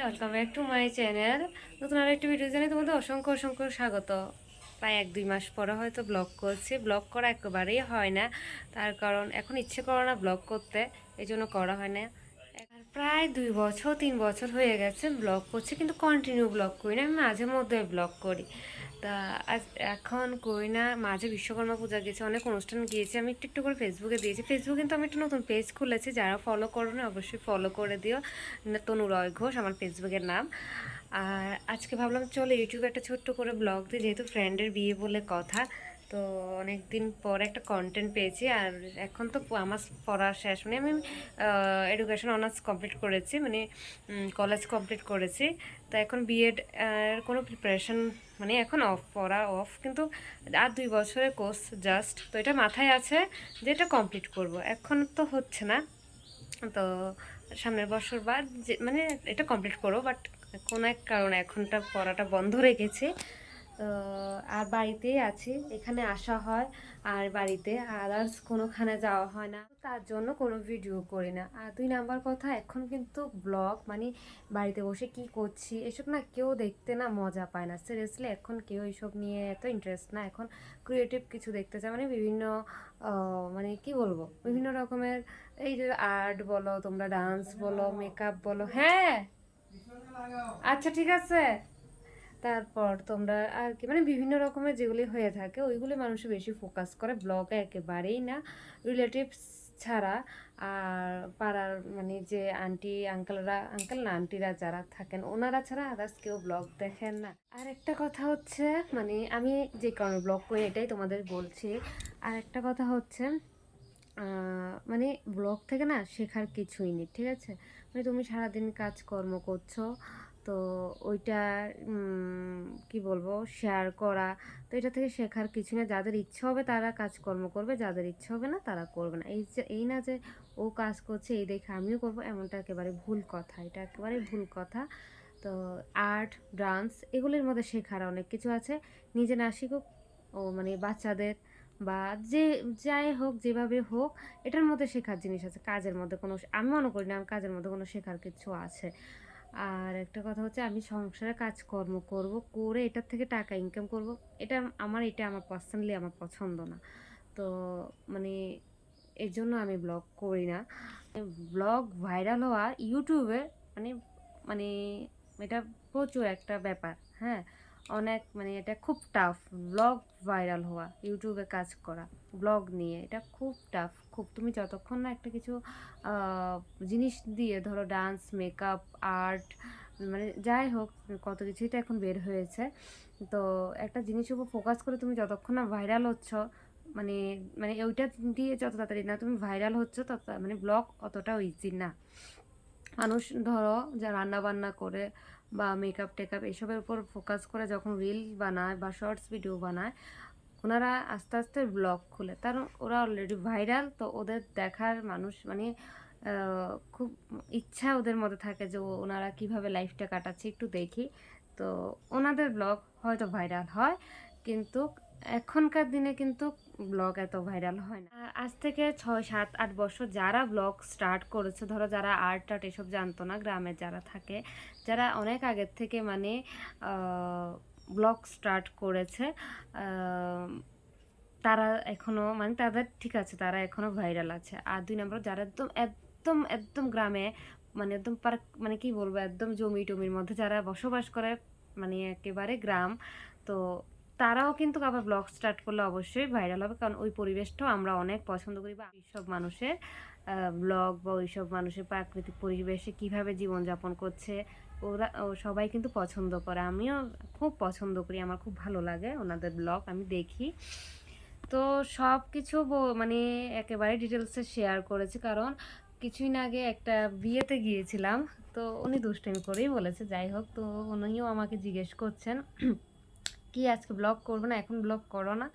Welcome back to my channel. নতুন আরেকটি video জানিয়ে তোমাদের অসংখ্য অসংখ্য স্বাগত। প্রায় 1-2 মাস পরে হয়তো ব্লগ করছি। ব্লগ করা একেবারেই হয় না, তার কারণ এখন ইচ্ছে করে না ব্লগ করতে, এই জন্য করা হয় না। আর প্রায় 2-3 বছর হয়ে গেছে ব্লগ করছি, কিন্তু কন্টিনিউ ব্লগ করি না, আমি মাঝে মধ্যে ব্লগ করি। তা আজ এখন করি না। মাঝে বিশ্বকর্মা পূজা গেছে, অনেক অনুষ্ঠান গিয়েছি, আমি একটু একটু করে ফেসবুকে দিয়েছি। ফেসবুকে কিন্তু আমি একটা নতুন পেজ খুলেছি, যারা ফলো করো না অবশ্যই ফলো করে দিও। তনু রয় ঘোষ আমার ফেসবুকের নাম। আর আজকে ভাবলাম চলো ইউটিউবে একটা ছোট্ট করে ব্লগ দিই, যেহেতু ফ্রেন্ডের বিয়ে বলে কথা। তো অনেক দিন পর একটা কন্টেন্ট পেয়েছি। আর এখন তো আমার পড়া শেষ, মানে আমি এডুকেশন অনার্স কমপ্লিট করেছি, মানে কলেজ কমপ্লিট করেছি। তো এখন বিএড এর কোনো প্রিপারেশন, মানে এখন অফ, পড়া অফ, কিন্তু আর 2 বছরের কোর্স জাস্ট। তো এটা মাথায় আছে যে এটা কমপ্লিট করব, এখন তো হচ্ছে না। তো সামনের বছর বা যে মানে এটা কমপ্লিট করবো, বাট কোনো এক কারণে এখনটা পড়াটা বন্ধ রেখেছি। তো আর বাড়িতেই আছি, এখানে আসা হয় আর বাড়িতে আদার্স কোনোখানে যাওয়া হয় না, তার জন্য কোনো ভিডিও করি না। আর 2 নাম্বার কথা, এখন কিন্তু ব্লগ মানে বাড়িতে বসে কি করছি এসব না কেউ দেখতে না মজা পায় না। সিরিয়াসলি এখন কেউ এইসব নিয়ে এত ইন্টারেস্ট না, এখন ক্রিয়েটিভ কিছু দেখতে চায়, মানে বিভিন্ন মানে কি বলবো, বিভিন্ন রকমের এই যে আর্ট বলো, তোমরা ডান্স বলো, মেকআপ বলো। হ্যাঁ, আচ্ছা ঠিক আছে। তারপর তোমরা আর কি, মানে বিভিন্ন রকমের যেগুলি হয়ে থাকে ওইগুলি মানুষ বেশি ফোকাস করে, ব্লগে একেবারেই না। রিলেটিভস ছাড়া আর পাড়ার মানে যে আন্টি আঙ্কেলরা, আঙ্কেল না আন্টিরা যারা থাকেন ওনারা ছাড়া আদার্স কেউ ব্লগ দেখেন না। আর একটা কথা হচ্ছে, মানে আমি যে কারণে ব্লগ করি এটাই তোমাদের বলছি। আর একটা কথা হচ্ছে, মানে ব্লগ থেকে না শেখার কিছুই নেই, ঠিক আছে? মানে তুমি সারাদিন কাজকর্ম করছো, তো ওইটা কি বলবো, শেয়ার করা, তো এটা থেকে শেখার কিছু না। যাদের ইচ্ছে হবে তারা কাজকর্ম করবে, যাদের ইচ্ছে হবে না তারা করবে না। এই যে এই না যে ও কাজ করছে এই দেখে আমিও করবো, এমনটা একেবারে ভুল কথা, এটা একেবারে ভুল কথা। তো আর্ট, ডান্স এগুলির মধ্যে শেখার অনেক কিছু আছে। নিজে না শিখুক, ও মানে বাচ্চাদের বা যে যাই হোক যেভাবে হোক, এটার মধ্যে শেখার জিনিস আছে। কাজের মধ্যে কোনো, আমি মনে করি না আমি কাজের মধ্যে কোনো শেখার কিছু আছে। আর একটা কথা হচ্ছে, আমি সংসারে কাজকর্ম করব, করে এটার থেকে টাকা ইনকাম করব, এটা আমার পার্সোনালি আমার পছন্দ না। তো মানে এর জন্য আমি ব্লগ করি না। ব্লগ ভাইরাল হওয়া ইউটিউবে মানে মানে এটা প্রচুর একটা ব্যাপার। হ্যাঁ, অনেক, মানে এটা খুব টাফ। ব্লগ ভাইরাল হওয়া, ইউটিউবে কাজ করা ব্লগ নিয়ে, এটা খুব টাফ। খুব, তুমি যতক্ষণ না একটা কিছু জিনিস দিয়ে, ধরো ডান্স, মেকআপ, আর্ট, মানে যাই হোক কত কিছুই তো এখন বের হয়েছে। তো একটা জিনিসের উপর ফোকাস করে তুমি যতক্ষণ না ভাইরাল হচ্ছ, মানে মানে ওইটা দিয়ে যত তাড়াতাড়ি না তুমি ভাইরাল হচ্ছ, তত মানে ব্লগ অতটাও ইজি না। মানুষ ধরো যা রান্না বান্না করে বা মেকআপ টেকআপ এসবের উপর ফোকাস করে যখন রিল বানায় বা শর্টস ভিডিও বানায়, ওনারা আস্তে আস্তে ব্লগ খুলে, কারণ ওরা অলরেডি ভাইরাল। তো ওদের দেখার মানুষ মানে খুব ইচ্ছা ওদের মধ্যে থাকে যে ওনারা কিভাবে লাইফটা কাটাচ্ছে একটু দেখি। তো ওনাদের ব্লগ হয়তো ভাইরাল হয়, কিন্তু এখনকার দিনে কিন্তু ব্লগ এত ভাইরাল হয় না। আর আজ থেকে 6-7-8 বছর যারা ব্লগ স্টার্ট করেছে, ধরো যারা আর্ট টার্ট এসব জানতো না, গ্রামে যারা থাকে, যারা অনেক আগের থেকে মানে ব্লগ স্টার্ট করেছে, তারা এখনও মানে তাদের ঠিক আছে, তারা এখনও ভাইরাল আছে। আর 2 নম্বর, যারা একদম একদম একদম গ্রামে, মানে একদম পার্ক, মানে কি বলবো, একদম জমি টমির মধ্যে যারা বসবাস করে, মানে একেবারে গ্রাম, তো তারাও কিন্তু আবার ব্লগ স্টার্ট করলে অবশ্যই ভাইরাল হবে, কারণ ওই পরিবেশটাও আমরা অনেক পছন্দ করি। বা এইসব মানুষের ব্লগ বা ওইসব মানুষের প্রাকৃতিক পরিবেশে কীভাবে জীবনযাপন করছে ওরা, সবাই কিন্তু পছন্দ করে। আমিও খুব পছন্দ করি, আমার খুব ভালো লাগে ওনাদের ব্লগ, আমি দেখি। তো সব কিছু মানে একেবারে ডিটেলসে শেয়ার করেছি, কারণ কিছুদিন আগে একটা বিয়েতে গিয়েছিলাম, তো উনি দুষ্টামি করেই বলেছে, যাই হোক। তো উনিও আমাকে জিজ্ঞেস করছেন কি আজকে ব্লগ করবো না, এখন ব্লগ করো না?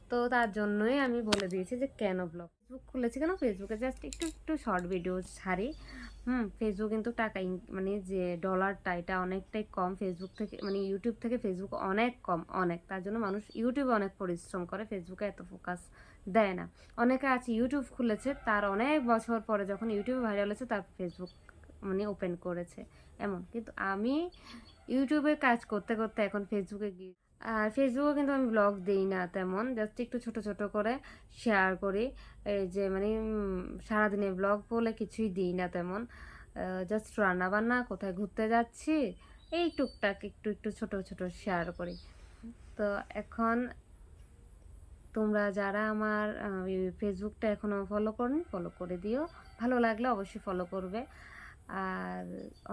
তো তার জন্যই আমি বলে দিয়েছি যে কেন ব্লগ ফেসবুক খুলেছি, কেন ফেসবুকে জাস্ট একটু একটু শর্ট ভিডিও ছাড়ি। ফেসবুক কিন্তু টাকা মানে যে ডলারটা এটা অনেকটাই কম ফেসবুক থেকে, মানে ইউটিউব থেকে ফেসবুক অনেক কম, অনেক। তার জন্য মানুষ ইউটিউবে অনেক পরিশ্রম করে, ফেসবুকে এত ফোকাস দেয় না। অনেকে আছে ইউটিউব খুলেছে, তার অনেক বছর পরে যখন ইউটিউবে ভাইরাল হয়েছে তার ফেসবুক মানে ওপেন করেছে, এমন। কিন্তু আমি ইউটিউবে কাজ করতে করতে এখন ফেসবুকে গিয়ে, আর ফেসবুকে কিন্তু আমি ব্লগ দিই না তেমন, জাস্ট একটু ছোট ছোট করে শেয়ার করি। এই যে মানে সারাদিনে ব্লগ বলে কিছুই দিই না তেমন, জাস্ট রান্না বান্না, কোথায় ঘুরতে যাচ্ছি, এই টুকটাক একটু একটু ছোট ছোট শেয়ার করি। তো এখন তোমরা যারা আমার ফেসবুকটা এখনও ফলো করনি, ফলো করে দিও, ভালো লাগলে অবশ্যই ফলো করবে। আর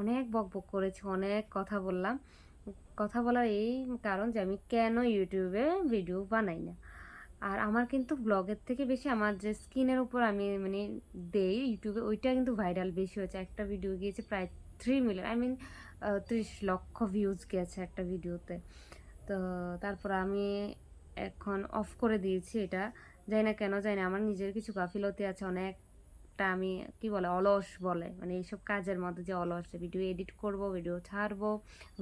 অনেক বকবক করেছি, অনেক কথা বললাম। কথা বলার এই কারণ যে আমি কেন ইউটিউবে ভিডিও বানাই না। আর আমার কিন্তু ব্লগের থেকে বেশি আমার যে স্কিনের উপর আমি মানে দেই ইউটিউবে, ওইটা কিন্তু ভাইরাল বেশি হয়েছে। একটা ভিডিও গিয়েছে প্রায় 3 মিলিয়ন, আই মিন 30 লক্ষ ভিউজ গিয়েছে একটা ভিডিওতে। তো তারপর আমি এখন অফ করে দিয়েছি এটা, জানি না কেন, জানি না, আমার নিজের কিছু গাফিলতি আছে অনেকটা। আমি কি বলে অলস বলে, মানে এইসব কাজের মধ্যে যে অলস, ভিডিও এডিট করব, ভিডিও ছাড়বো,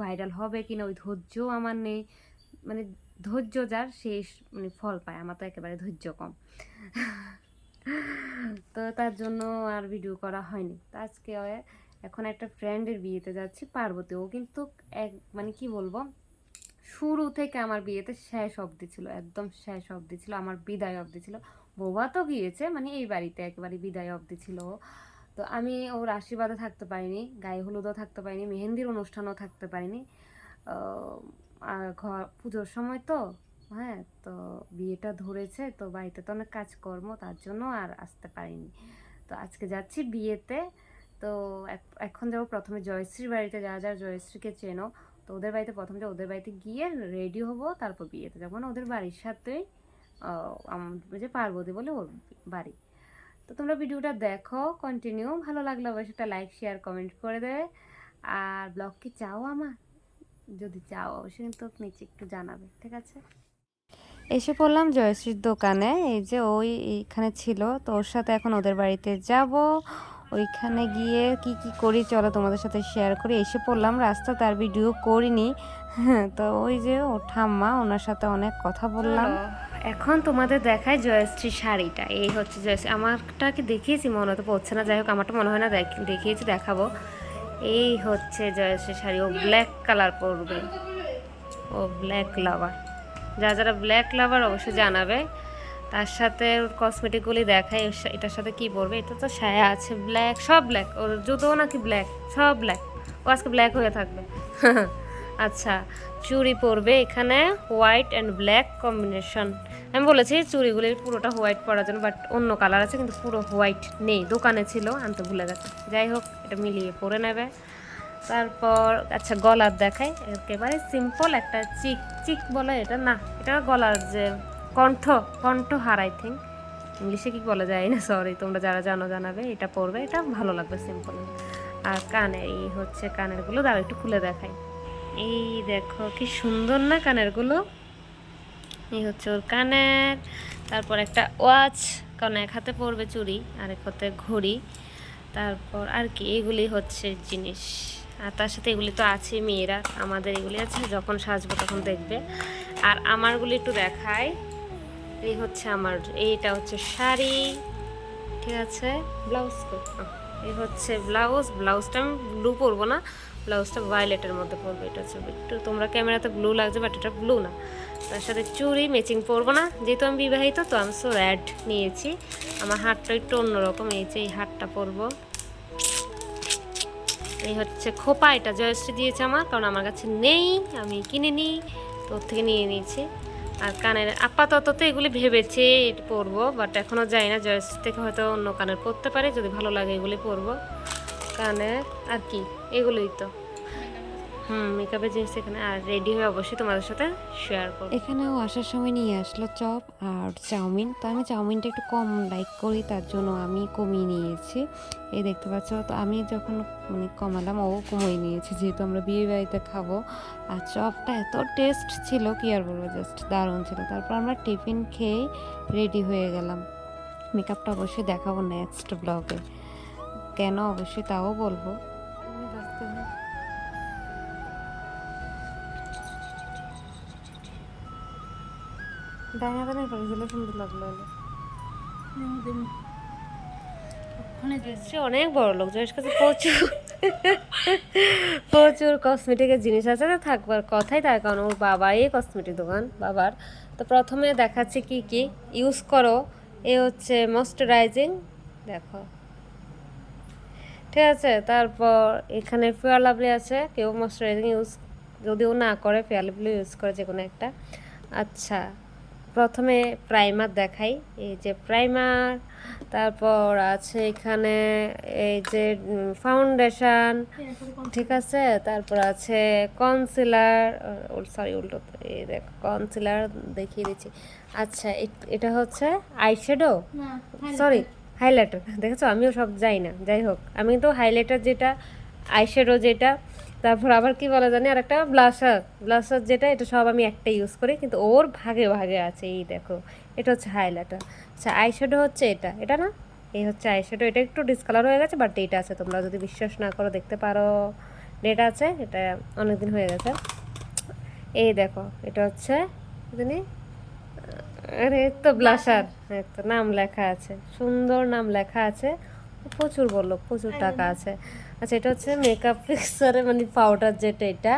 ভাইরাল হবে কিনা ওই ধৈর্যও আমার নেই। মানে ধৈর্য যার শেষ মানে ফল পায়, আমার তো একেবারে ধৈর্য কম। তো তার জন্য আর ভিডিও করা হয়নি। তো আজকে এখন একটা ফ্রেন্ডের বিয়েতে যাচ্ছি, পার্বতী। ও কিন্তু এক মানে কি বলবো, শুরু থেকে আমার বিয়েতে শেষ অবধি ছিল, একদম শেষ অবধি ছিল, আমার বিদায় অবধি ছিল। বৌবা তো গিয়েছে, মানে এই বাড়িতে একেবারে বিদায় অবধি ছিল ও। তো আমি ওর আশীর্বাদে থাকতে পারিনি, গায়ে হলুদও থাকতে পারিনি, মেহেন্দির অনুষ্ঠানও থাকতে পারিনি। আর ঘর পুজোর সময় তো, হ্যাঁ, তো বিয়েটা ধরেছে, তো বাড়িতে তো অনেক কাজকর্ম, তার জন্য আর আসতে পারিনি। তো আজকে যাচ্ছি বিয়েতে। তো এখন যাবো প্রথমে জয়শ্রীর বাড়িতে, যারা যারা জয়শ্রীকে চেনো, তো ওদের বাড়িতে প্রথমে ওদের বাড়িতে গিয়ে রেডি হব, তারপর বিয়েতে যাবো। না, ওদের বাড়ির সাথেই যে পার্বতী বলে ওর বাড়ি। তো তোমরা ভিডিওটা দেখো কন্টিনিউ, ভালো লাগলে অবশ্যই একটা লাইক শেয়ার কমেন্ট করে দেবে। আর ব্লগ কি চাও আমার, যদি চাও অবশ্যই কিন্তু নিচে একটু জানাবে, ঠিক আছে। এসে পড়লাম জয়শ্রীর দোকানে, এই যে ওই এইখানে ছিল, তো ওর সাথে এখন ওদের বাড়িতে যাব। ওইখানে গিয়ে কি কি করি চলো তোমাদের সাথে শেয়ার করি। এসে পড়লাম রাস্তা, তার ভিডিও করিনি। হ্যাঁ, তো ওই যে ও ঠাম্মা, ওনার সাথে অনেক কথা বললাম। এখন তোমাদের দেখায় জয়শ্রী শাড়িটা, এই হচ্ছে জয়শ্রী। আমারটা কি দেখিয়েছি মনে তো পড়ছে না, যাই হোক আমারটা মনে হয় না দেখিয়েছি, দেখাবো। এই হচ্ছে জয়শ্রী শাড়ি, ও ব্ল্যাক কালার পরবে, ও ব্ল্যাক লাভার। যারা যারা ব্ল্যাক লাভার অবশ্যই জানাবে। তার সাথে ওর কসমেটিকগুলি দেখায়, এটার সাথে কি পরবে। এটা তো সায়া আছে ব্ল্যাক, সব ব্ল্যাক, ওর জুতোও নাকি ব্ল্যাক, সব ব্ল্যাক, ও আজকে ব্ল্যাক হয়ে থাকবে। আচ্ছা, চুড়ি পরবে এখানে হোয়াইট অ্যান্ড ব্ল্যাক কম্বিনেশন। আমি বলেছি চুড়িগুলির পুরোটা হোয়াইট পরার জন্য, বাট অন্য কালার আছে, কিন্তু পুরো হোয়াইট নেই, দোকানে ছিল, আনতে ভুলে গেছে। যাই হোক, এটা মিলিয়ে পরে নেবে। তারপর আচ্ছা গলার দেখাই, একেবারে সিম্পল একটা চিক চিক বলে, এটা না, এটা গলার যে কণ্ঠহার, আই থিঙ্ক ইংলিশে কি বলা যায় না, সরি, তোমরা যারা জানো জানাবে। এটা পরবে, এটা ভালো লাগবে সিম্পল। আর কানের, এই হচ্ছে কানেরগুলো, দাঁড়া একটু খুলে দেখাই। এই দেখো কি সুন্দর না কানেরগুলো, এই হচ্ছে ওর কানের। তারপর একটা ওয়াচ, কারণ এক হাতে পরবে চুড়ি আর এক হাতে ঘড়ি। তারপর আর কি, এগুলি হচ্ছে জিনিস। আর তার সাথে এগুলি তো আছে মেয়েরা, আমাদের এগুলি আছে, যখন সাজবো তখন দেখবে। আর আমারগুলি একটু দেখাই, এই হচ্ছে আমার, এইটা হচ্ছে শাড়ি, ঠিক আছে। ব্লাউজ, এই হচ্ছে ব্লাউজ। ব্লাউজটা আমি ব্লু পরবো না, ব্লাউজটা ভায়োলেটের মধ্যে পরবো। এটা হচ্ছে একটু, তোমরা ক্যামেরাতে ব্লু লাগছে, বাট এটা ব্লু না। তার সাথে চুড়ি ম্যাচিং পরবো না, যেহেতু আমি বিবাহিত, তো আমি সো রেড নিয়েছি। আমার হাতটা একটু অন্যরকম, এই যে এই হাতটা পরবো। এই হচ্ছে খোপা, এটা জয়শ্রী দিয়েছে আমার, কারণ আমার কাছে নেই, আমি কিনে নিই, তো ওর থেকে নিয়ে নিয়েছি। আর কানের আপাতত তো এগুলি ভেবেছি পরবো, বাট এখনও যাই না, জয়শ্রী থেকে হয়তো অন্য কানের পরতে পারে, যদি ভালো লাগে এগুলি পরবো কানের। আর কি, এগুলোই তো মেকআপের জিনিস এখানে। আর রেডি হয়ে অবশ্যই তোমাদের সাথে শেয়ার করবো। এখানেও আসার সময় নিয়ে আসলো চপ আর চাউমিন, তো আমি চাউমিনটা একটু কম লাইক করি, তার জন্য আমি কমিয়ে নিয়েছি। এই দেখতে পাচ্ছ, তো আমি যখন মানে কমালাম, ও কমিয়ে নিয়েছে, যেহেতু আমরা বিয়ে বাড়িতে খাবো। আর চপটা এত টেস্ট ছিল, কি আর বলবো, জাস্ট দারুণ ছিল। তারপর আমরা টিফিন খেয়ে রেডি হয়ে গেলাম। মেকআপটা অবশ্যই দেখাবো নেক্সট ব্লগে, কেন অবশ্যই তাও বলবো। ডাইনা দানের পাখিগুলো সুন্দর লাগলো। ওখানে দেখছি অনেক বড় লোক, যার কাছে প্রচুর প্রচুর কসমেটিকের জিনিস আছে, তো থাকবার কথাই, তার কারণ ওর বাবাই কসমেটিক দোকান বাবার। তো প্রথমে দেখাচ্ছি কি কি ইউজ করো। এ হচ্ছে ময়শ্চারাইজিং, দেখো, ঠিক আছে। তারপর এখানে ফেয়ার লাভলি আছে, কেউ ময়শ্চারাইজিং ইউজ যদিও না করে ফেয়ার লাভলি ইউজ করে যে কোনো একটা। আচ্ছা, প্রথমে প্রাইমার দেখাই, এই যে প্রাইমার। তারপর আছে এখানে এই যে ফাউন্ডেশন, ঠিক আছে। তারপর আছে কনসিলার, সরি উল্টো, এই দেখো কনসিলার দেখিয়ে দিচ্ছি। আচ্ছা, এটা হচ্ছে আইশ্যাডো, সরি হাইলাইটার, দেখেছো আমিও সব যাই না, যাই হোক আমি তো হাইলাইটার যেটা, আইশ্যাডো যেটা, তারপর আবার কি বলা জানি আর একটা ব্লাশার, ব্লাশার যেটা, এটা সব আমি একটা ইউজ করি, কিন্তু ওর ভাগে ভাগে আছে। এই দেখো, এটা হচ্ছে হাইলাইটার। আচ্ছা, আইশ্যাডো হচ্ছে এটা, এটা না, এই হচ্ছে আইশ্যাডো। এটা একটু ডিসকালার হয়ে গেছে, বাট ডেট আছে, তোমরা যদি বিশ্বাস না করো দেখতে পারো, ডেট আছে, এটা অনেক দিন হয়ে গেছে। এই দেখো, এটা হচ্ছে জানি, আরে তো ব্লাশার, তো নাম লেখা আছে, সুন্দর নাম লেখা আছে, প্রচুর বললো, প্রচুর টাকা আছে। আচ্ছা, এটা হচ্ছে মেকআপ ফিক্সারে মানে পাউডার যেটা, এটা।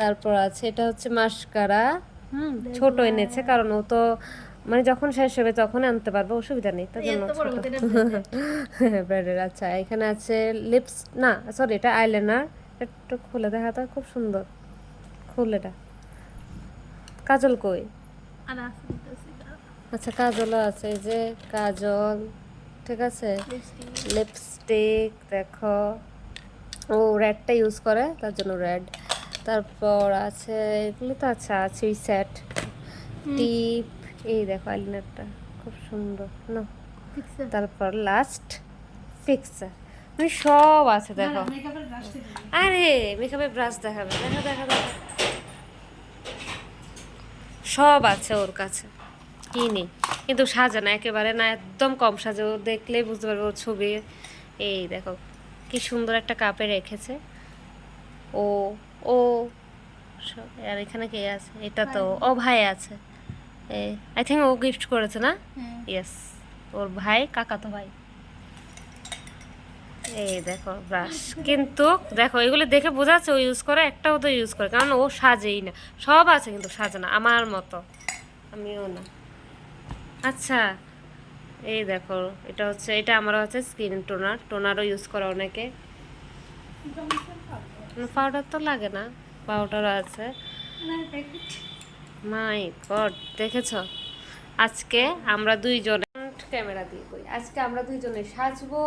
তারপর আছে এটা হচ্ছে মাস্কারা, ছোট এনেছে কারণ ও তো মানে যখন শেষ হবে তখন আনতে পারবো, অসুবিধা নেই, তার জন্য ব্র্যান্ডের। আচ্ছা, এখানে আছে লিপস, না সরি এটা আইলাইনার, একটু খুলে দেখা তো, খুব সুন্দর, খুলে এটা। কাজল কই? আচ্ছা, কাজলও আছে, এই যে কাজল, ঠিক আছে। লিপস্টিক দেখো, ও রেডটা ইউজ করে তার জন্য রেড। তারপর আছে এগুলো তো, আচ্ছা আছে সেট, টিপ, এই দেখো আইলাইনারটা খুব সুন্দর না। তারপর লাস্ট ফিক্সার, মানে সব আছে দেখো। আরে মেকআপের ব্রাশ দেখাবে, দেখো দেখো দেখো, সব আছে ওর কাছে, কি নেই। কিন্তু সাজে না একেবারে না, একদম কম সাজে, ও দেখলেই বুঝতে পারবে ওর ছবি। এই দেখো কি সুন্দর একটা কাপে রেখেছে ও, ও আর এখানে কে আছে, এটা তো ও ভাই আছে, আই থিঙ্ক ও গিফট করেছে না, ইয়েস ওর ভাই, কাকাতো ভাই। এই দেখো ব্রাশ, কিন্তু দেখো এগুলো দেখে বোঝা যাচ্ছে ও ইউজ করে, একটাও তো ইউজ করে, কারণ ও সাজেই না, সব আছে কিন্তু সাজে না, আমার মতো, আমিও না। আচ্ছা, এই দেখো এটা হচ্ছে, এটা আমারও হচ্ছে স্কিন টোনার, টোনারও ইউজ করে অনেকে, পাউডার তো লাগে না, পাউডারও আছে। মাই গড, দেখেছ, আজকে আমরা দুইজনে ক্যামেরা দিয়ে করি, আজকে আমরা দুইজনে সাজবো,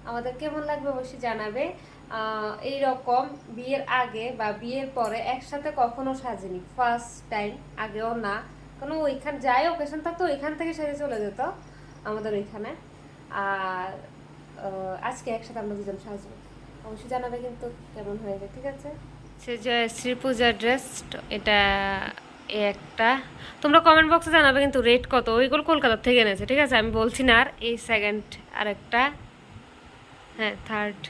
আমাদের কেমন লাগবে অবশ্যই জানাবে। এই রকম বিয়ের আগে বা বিয়ের পরে একসাথে কখনো সাজিনি, ফার্স্ট টাইম, আগেও না, কোনো ওইখান যাই ওকেশন থাকতো ওইখান থেকে সেজে চলে যেত আমাদের ওইখানে। আর আজকে একসাথে আমরা দুজন সাজবো, অবশ্যই জানাবে কিন্তু কেমন হয়েছে, ঠিক আছে। সে জয়শ্রী পূজার ড্রেস, এটা একটা, তোমরা কমেন্ট বক্সে জানাবে কিন্তু রেট কত, ওইগুলো কলকাতার থেকে এনেছে, ঠিক আছে আমি বলছি না। আর এই সেকেন্ড আরেকটা, হ্যাঁ থার্ড,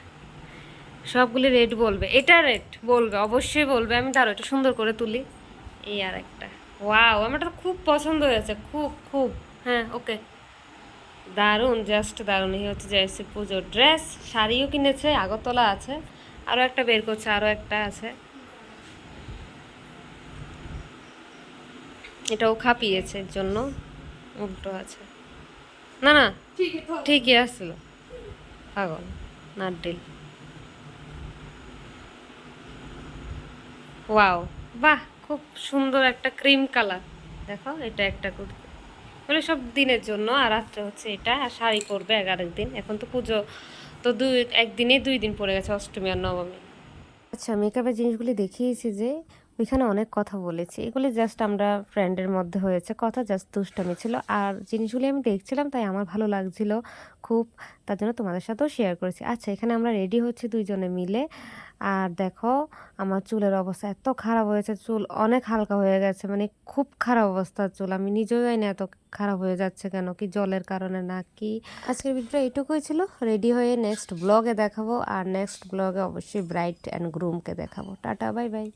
সবগুলি রেট বলবে, এটা রেট বলবে, অবশ্যই বলবে, আমি তারও এটা সুন্দর করে তুলি। এই আর একটা, ওয়াও আমার তো খুব পছন্দ হয়েছে, খুব খুব, হ্যাঁ ওকে, দারুণ, জাস্ট দারুণ। এই হচ্ছে জয়শ্রী পুজোর ড্রেস, শাড়িও কিনেছে, আগরতলা আছে, আরও একটা বের করছে, আরও একটা আছে, এটাও খাপিয়েছে এর জন্য, উল্টো আছে, না না ঠিকই আসছিল, পাগল নাটডিল। ওয়াও, বাহ খুব সুন্দর একটা ক্রিম কালার, দেখো এটা একটা কুর্তি, বলে সব দিনের জন্য, আর রাত্রে হচ্ছে এটা, আর শাড়ি পরবে আরেক দিন, এখন তো পুজো তো একদিনে 2 দিন পড়ে গেছে, অষ্টমী আর নবমী। আচ্ছা, মেকআপের জিনিসগুলি দেখিয়েছি যে ওইখানে অনেক কথা বলেছি, এগুলি জাস্ট আমরা ফ্রেন্ডের মধ্যে হয়েছে কথা, জাস্ট দুষ্টামি ছিল, আর জিনিসগুলি আমি দেখছিলাম তাই আমার ভালো লাগছিল খুব, তার জন্য তোমাদের সাথেও শেয়ার করেছি। আচ্ছা, এখানে আমরা রেডি হচ্ছি দুইজনে মিলে, আর দেখো আমার চুলের অবস্থা এত খারাপ হয়েছে, চুল অনেক হালকা হয়ে গেছে, মানে খুব খারাপ অবস্থার চুল, আমি নিজেও জানি না এত খারাপ হয়ে যাচ্ছে কেন, কি জলের কারণে না কি। আজকের ভিডিও এইটুকুই ছিল, রেডি হয়ে নেক্সট ব্লগে দেখাবো, আর নেক্সট ব্লগে অবশ্যই ব্রাইড অ্যান্ড গ্রুমকে দেখাবো। Tata, bye bye.